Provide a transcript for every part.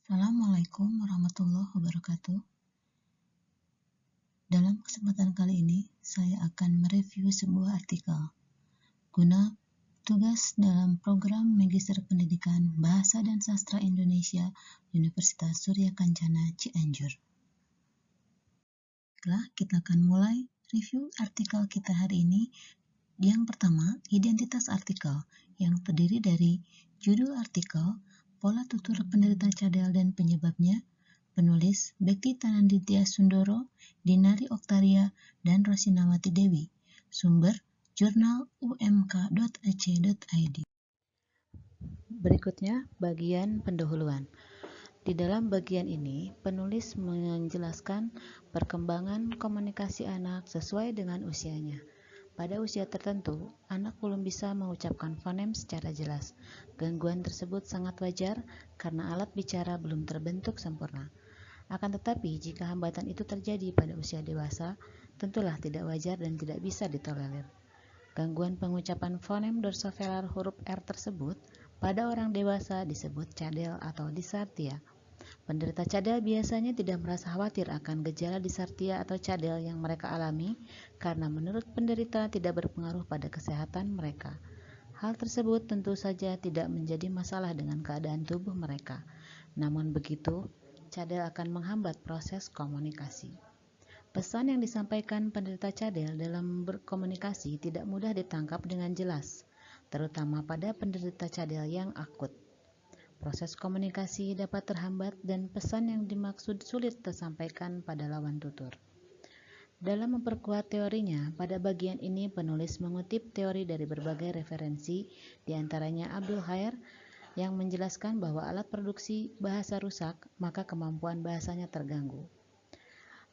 Assalamualaikum warahmatullahi wabarakatuh. Dalam kesempatan kali ini, saya akan mereview sebuah artikel guna tugas dalam program Magister Pendidikan Bahasa dan Sastra Indonesia Universitas Surya Kencana Cianjur. Baiklah, kita akan mulai review artikel kita hari ini. Yang pertama, identitas artikel yang terdiri dari judul artikel, pola tutur penderita cadel dan penyebabnya, penulis Bekti Tananditya Sundoro, Dinari Oktaria, dan Rosinawati Dewi. Sumber jurnal umk.ac.id. Berikutnya bagian pendahuluan. Di dalam bagian ini, penulis menjelaskan perkembangan komunikasi anak sesuai dengan usianya. Pada usia tertentu, anak belum bisa mengucapkan fonem secara jelas. Gangguan tersebut sangat wajar karena alat bicara belum terbentuk sempurna. Akan tetapi, jika hambatan itu terjadi pada usia dewasa, tentulah tidak wajar dan tidak bisa ditolerir. Gangguan pengucapan fonem dorsovelar huruf R tersebut pada orang dewasa disebut cadel atau disartia. Penderita cadel biasanya tidak merasa khawatir akan gejala disartia atau cadel yang mereka alami karena menurut penderita tidak berpengaruh pada kesehatan mereka. Hal tersebut tentu saja tidak menjadi masalah dengan keadaan tubuh mereka. Namun begitu, cadel akan menghambat proses komunikasi. Pesan yang disampaikan penderita cadel dalam berkomunikasi tidak mudah ditangkap dengan jelas, terutama pada penderita cadel yang akut. Proses komunikasi dapat terhambat dan pesan yang dimaksud sulit tersampaikan pada lawan tutur. Dalam memperkuat teorinya, pada bagian ini penulis mengutip teori dari berbagai referensi, diantaranya Abdul Khair, yang menjelaskan bahwa alat produksi bahasa rusak, maka kemampuan bahasanya terganggu.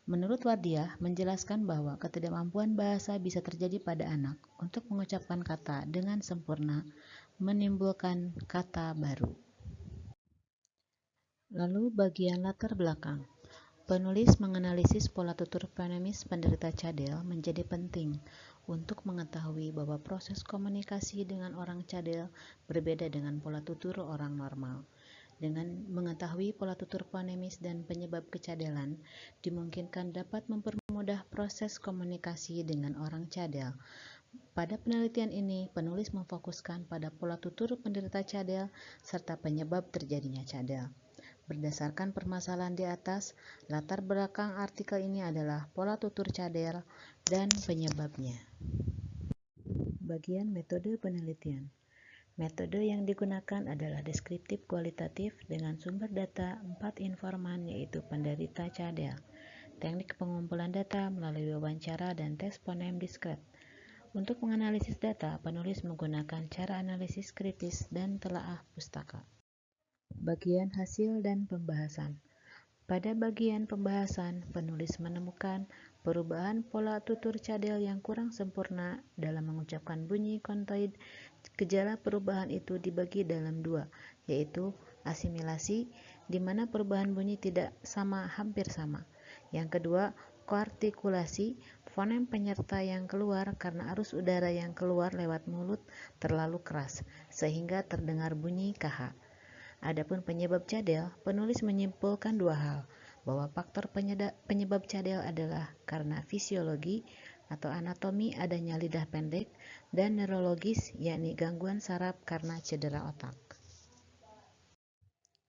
Menurut Wardiah, menjelaskan bahwa ketidakmampuan bahasa bisa terjadi pada anak untuk mengucapkan kata dengan sempurna, menimbulkan kata baru. Lalu bagian latar belakang. Penulis menganalisis pola tutur fonemis penderita cadel menjadi penting untuk mengetahui bahwa proses komunikasi dengan orang cadel berbeda dengan pola tutur orang normal. Dengan mengetahui pola tutur fonemis dan penyebab kecadelan, dimungkinkan dapat mempermudah proses komunikasi dengan orang cadel. Pada penelitian ini, penulis memfokuskan pada pola tutur penderita cadel serta penyebab terjadinya cadel. Berdasarkan permasalahan di atas, latar belakang artikel ini adalah pola tutur cadel dan penyebabnya. Bagian metode penelitian. Metode yang digunakan adalah deskriptif kualitatif dengan sumber data 4 informan yaitu penderita cadel, teknik pengumpulan data melalui wawancara dan tes fonem diskret. Untuk menganalisis data, penulis menggunakan cara analisis kritis dan telaah pustaka. Bagian hasil dan pembahasan. Pada bagian pembahasan, penulis menemukan perubahan pola tutur cadel yang kurang sempurna dalam mengucapkan bunyi kontoid. Gejala perubahan itu dibagi dalam dua, yaitu asimilasi, di mana perubahan bunyi tidak sama hampir sama. Yang kedua, koartikulasi, fonem penyerta yang keluar karena arus udara yang keluar lewat mulut terlalu keras, sehingga terdengar bunyi KH. Adapun penyebab cadel, penulis menyimpulkan dua hal, bahwa faktor penyebab cadel adalah karena fisiologi atau anatomi adanya lidah pendek dan neurologis yakni gangguan saraf karena cedera otak.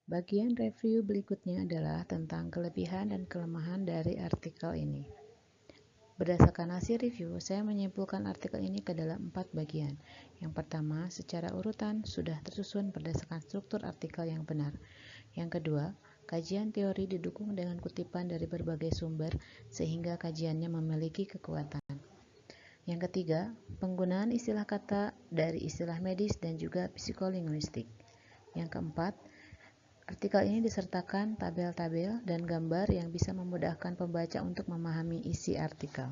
Bagian review berikutnya adalah tentang kelebihan dan kelemahan dari artikel ini. Berdasarkan hasil review, saya menyimpulkan artikel ini ke dalam 4 bagian. Yang pertama, secara urutan sudah tersusun berdasarkan struktur artikel yang benar. Yang kedua, kajian teori didukung dengan kutipan dari berbagai sumber sehingga kajiannya memiliki kekuatan. Yang ketiga, penggunaan istilah kata dari istilah medis dan juga psikolinguistik. Yang keempat, artikel ini disertakan tabel-tabel dan gambar yang bisa memudahkan pembaca untuk memahami isi artikel.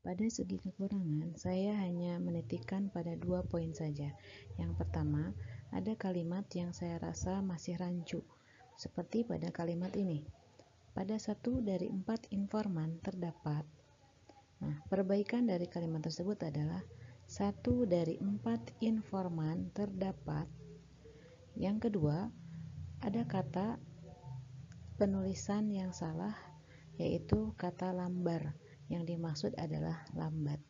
Pada segi kekurangan, saya hanya menitikkan pada 2 poin saja. Yang pertama, ada kalimat yang saya rasa masih rancu, seperti pada kalimat ini. Pada 1 dari 4 informan terdapat. Perbaikan dari kalimat tersebut adalah 1 dari 4 informan terdapat. Yang kedua, ada kata penulisan yang salah, yaitu kata lambar. Yang dimaksud adalah lambat.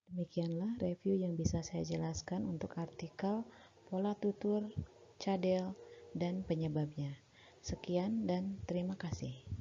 Demikianlah review yang bisa saya jelaskan untuk artikel, pola tutur, cadel, dan penyebabnya. Sekian dan terima kasih.